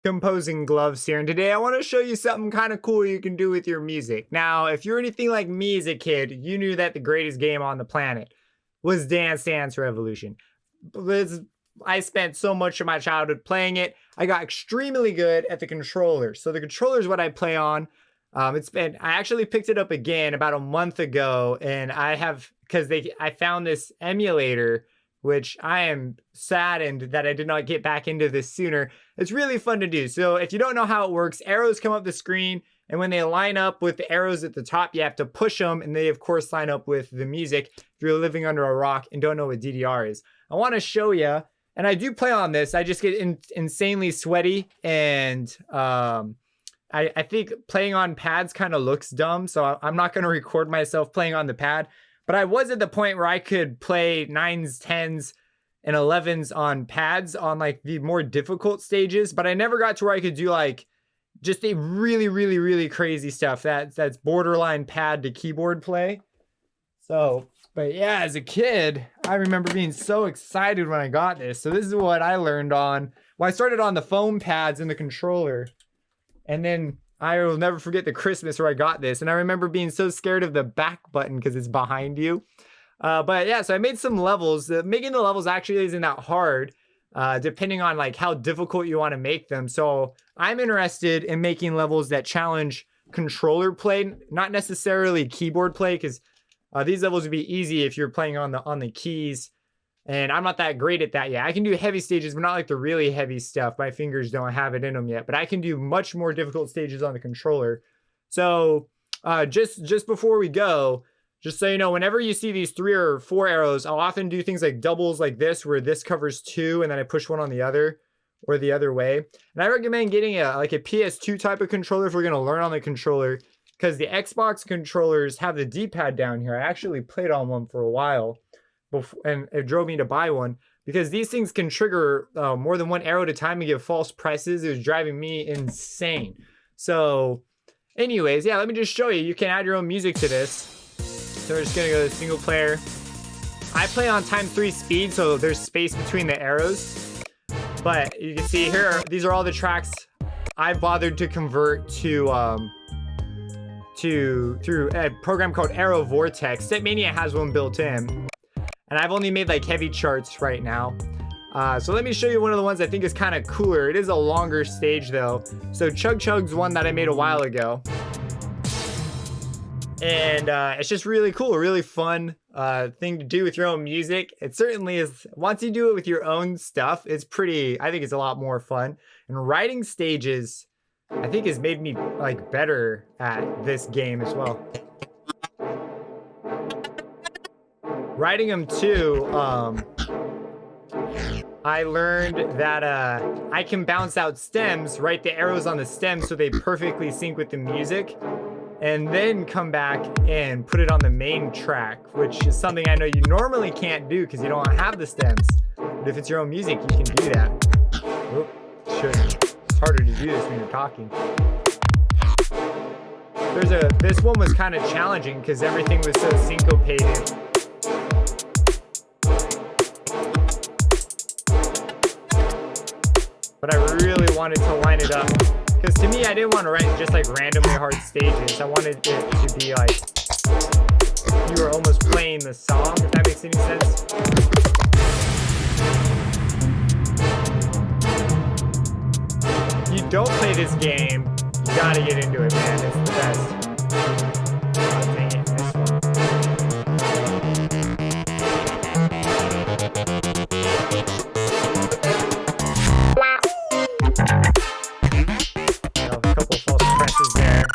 Composing Gloves here, and today I want to show you something kind of cool you can do with your music. Now, if you're anything like me as a kid, you knew that the greatest game on the planet was Dance Dance Revolution. I spent so much of my childhood playing it. I got extremely good at the controller. So the controller is what I play on. I actually picked it up again about a month ago, and I found this emulator, which I am saddened that I did not get back into this sooner. It's really fun to do. So if you don't know how it works, arrows come up the screen, and when they line up with the arrows at the top, you have to push them, and they of course line up with the music if you're living under a rock and don't know what DDR is. I want to show you, and I do play on this. I just get insanely sweaty, and I think playing on pads kind of looks dumb, so I'm not going to record myself playing on the pad. But I was at the point where I could play 9s, 10s, and 11s on pads on like the more difficult stages, but I never got to where I could do like just a really crazy stuff that's borderline pad to keyboard play. So, but yeah, as a kid, I remember being so excited when I got this. So this is what I learned on. Well, I started on the foam pads and the controller, and then I will never forget the Christmas where I got this. And I remember being so scared of the back button because it's behind you. But yeah, so I made some levels. Making the levels actually isn't that hard, depending on like how difficult you want to make them. So I'm interested in making levels that challenge controller play, not necessarily keyboard play, because these levels would be easy if you're playing on the keys. And I'm not that great at that yet. I can do heavy stages, but not like the really heavy stuff. My fingers don't have it in them yet. But I can do much more difficult stages on the controller. So just before we go, just so you know, whenever you see these 3 or 4 arrows, I'll often do things like doubles like this, where this covers 2, and then I push one on the other, or the other way. And I recommend getting a PS2 type of controller if we're going to learn on the controller, because the Xbox controllers have the D-pad down here. I actually played on one for a while, and it drove me to buy one, because these things can trigger more than one arrow at a time and give false presses. It was driving me insane. So anyways, yeah, let me just show you. You can add your own music to this. So we're just gonna go to single player. I play on ×3 speed, so there's space between the arrows. But you can see here, these are all the tracks I've bothered to convert through a program called Arrow Vortex. Stepmania has one built in. And I've only made like heavy charts right now. So let me show you one of the ones I think is kind of cooler. It is a longer stage though. So Chug Chug's one that I made a while ago. And it's just really cool, really fun thing to do with your own music. It certainly is. Once you do it with your own stuff, I think it's a lot more fun. And writing stages, I think has made me like better at this game as well. Writing them too, I learned that I can bounce out stems, write the arrows on the stems so they perfectly sync with the music, and then come back and put it on the main track, which is something I know you normally can't do because you don't have the stems. But if it's your own music, you can do that. Oop, it's harder to do this when you're talking. This one was kind of challenging because everything was so syncopated. But I really wanted to line it up, because to me, I didn't want to write just like randomly hard stages. I wanted it to be like you were almost playing the song, if that makes any sense. You don't play this game, you gotta get into it, man. It's the best. Oh, dang it, missed one. A couple false presses there.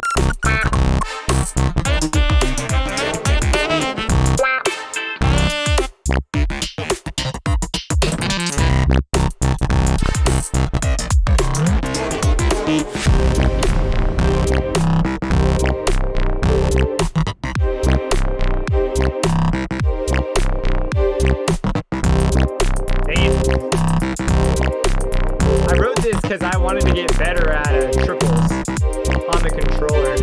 Because I wanted to get better at triples on the controller.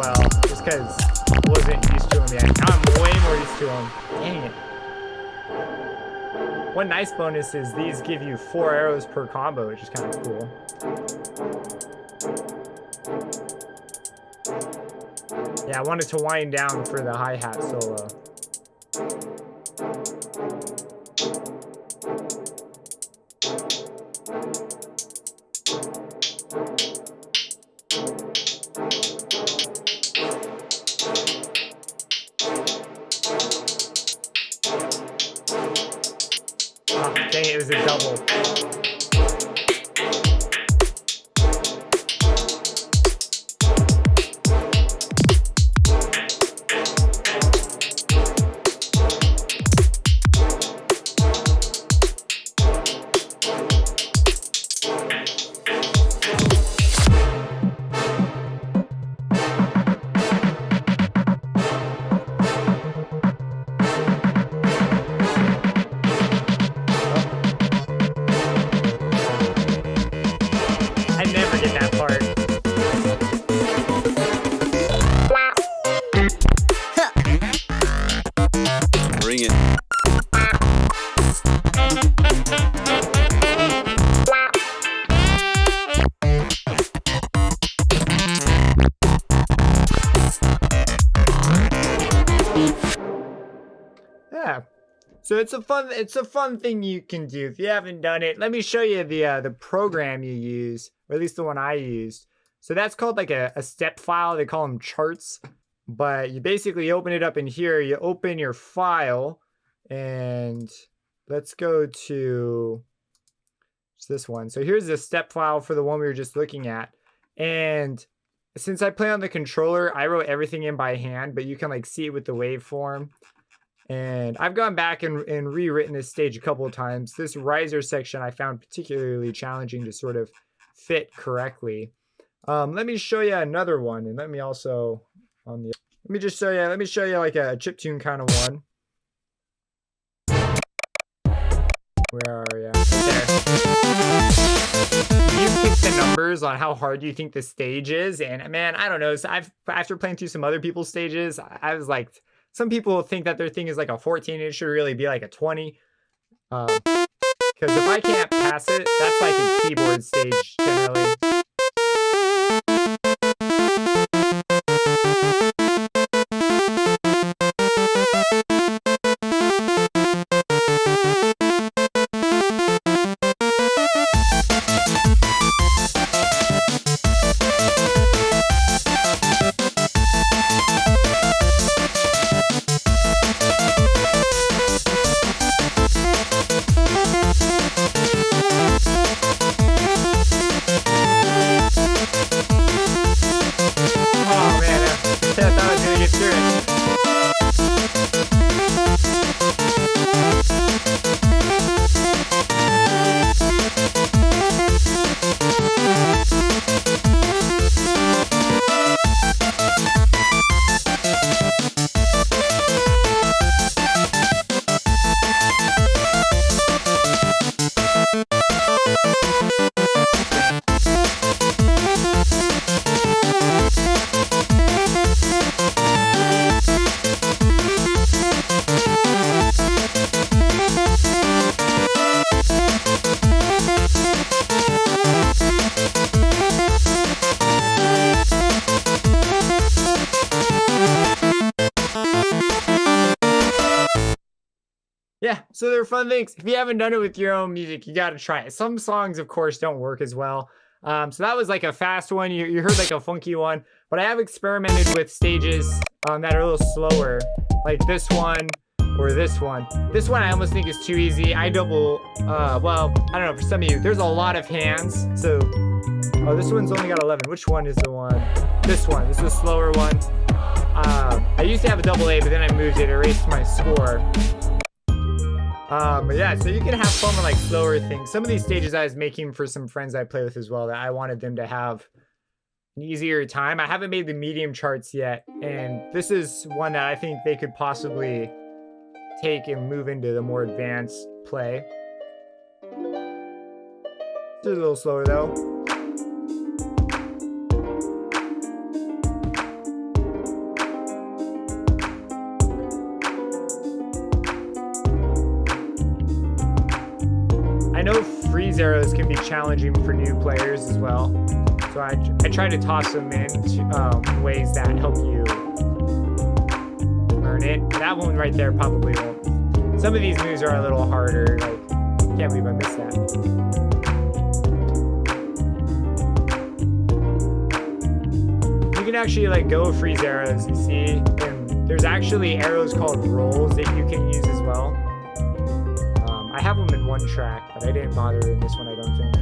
well, just because I wasn't used to them yet. Now I'm way more used to them. Dang it. One nice bonus is these give you 4 arrows per combo, which is kind of cool. Yeah, I wanted to wind down for the hi-hat solo. Oh, dang it, it was a double. I never get that part. Bring it. Yeah. So it's a fun thing you can do. If you haven't done it, let me show you the program you use, or at least the one I used. So that's called like a step file. They call them charts. But you basically open it up in here. You open your file, and let's go to this one. So here's the step file for the one we were just looking at. And since I play on the controller, I wrote everything in by hand, but you can like see it with the waveform. And I've gone back and rewritten this stage a couple of times. This riser section I found particularly challenging to sort of fit correctly. Let me show you another one, and let me also let me show you like a chiptune kind of one. Where are you? There. You pick the numbers on how hard you think the stage is, and man, I don't know. So after playing through some other people's stages, I was like, some people think that their thing is like a 14. It should really be like a 20. Because if I can't pass it, that's like a keyboard stage generally. Yeah, so they're fun things. If you haven't done it with your own music, you gotta try it. Some songs, of course, don't work as well. So that was like a fast one. You heard like a funky one, but I have experimented with stages that are a little slower, like this one or this one. This one I almost think is too easy. I double, well, I don't know, for some of you, there's a lot of hands. So, oh, this one's only got 11. Which one is the one? This one, this is a slower one. I used to have a double A, but then I moved it, erased my score. But yeah, so you can have fun with like slower things. Some of these stages I was making for some friends I play with as well that I wanted them to have an easier time. I haven't made the medium charts yet, and this is one that I think they could possibly take and move into the more advanced play. It's a little slower though. arrows can be challenging for new players as well. So I try to toss them in ways that help you learn it. That one right there probably won't. Some of these moves are a little harder. Like, can't believe I missed that. You can actually like go freeze arrows, you see, and there's actually arrows called rolls that you can use as well. I have them in one track, but I didn't bother in this one, I don't think.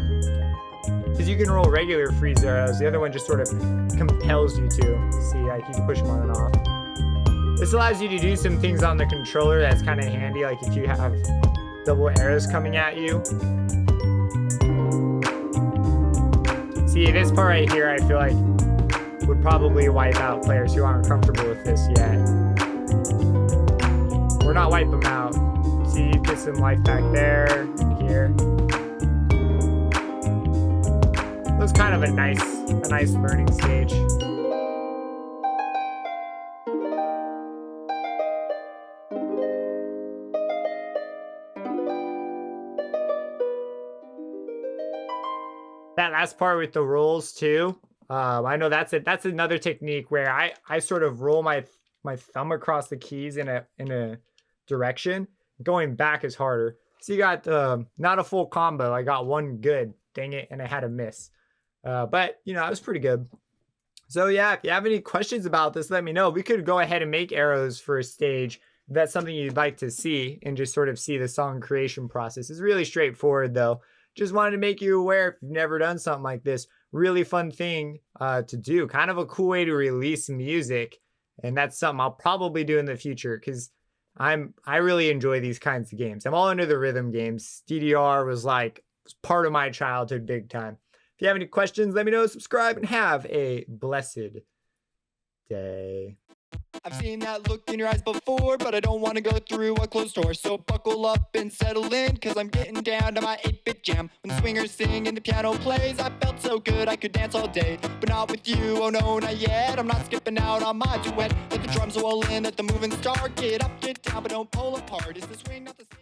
Because you can roll regular freeze arrows. The other one just sort of compels you to. See, like you can push them on and off. This allows you to do some things on the controller that's kind of handy, like if you have double arrows coming at you. See, this part right here, I feel like would probably wipe out players who aren't comfortable with this yet. Or not wipe them out. See, you get some life back there, and here. It was kind of a nice learning stage. That last part with the rolls too. I know that's another technique where I sort of roll my thumb across the keys in a direction. Going back is harder. So you got not a full combo. I got one good. Dang it, and I had a miss. But you know, it was pretty good. So yeah, if you have any questions about this, let me know. We could go ahead and make arrows for a stage. If that's something you'd like to see and just sort of see the song creation process. It's really straightforward though. Just wanted to make you aware if you've never done something like this. Really fun thing to do. Kind of a cool way to release music. And that's something I'll probably do in the future because I really enjoy these kinds of games. I'm all into the rhythm games. DDR was part of my childhood big time. If you have any questions, let me know, subscribe, and have a blessed day. I've seen that look in your eyes before, but I don't want to go through a closed door. So buckle up and settle in, cause I'm getting down to my 8-bit jam. When the swingers sing and the piano plays, I felt so good I could dance all day. But not with you, oh no, not yet. I'm not skipping out on my duet. Let the drums roll in, let the moving start. Get up, get down, but don't pull apart. Is the swing not the same?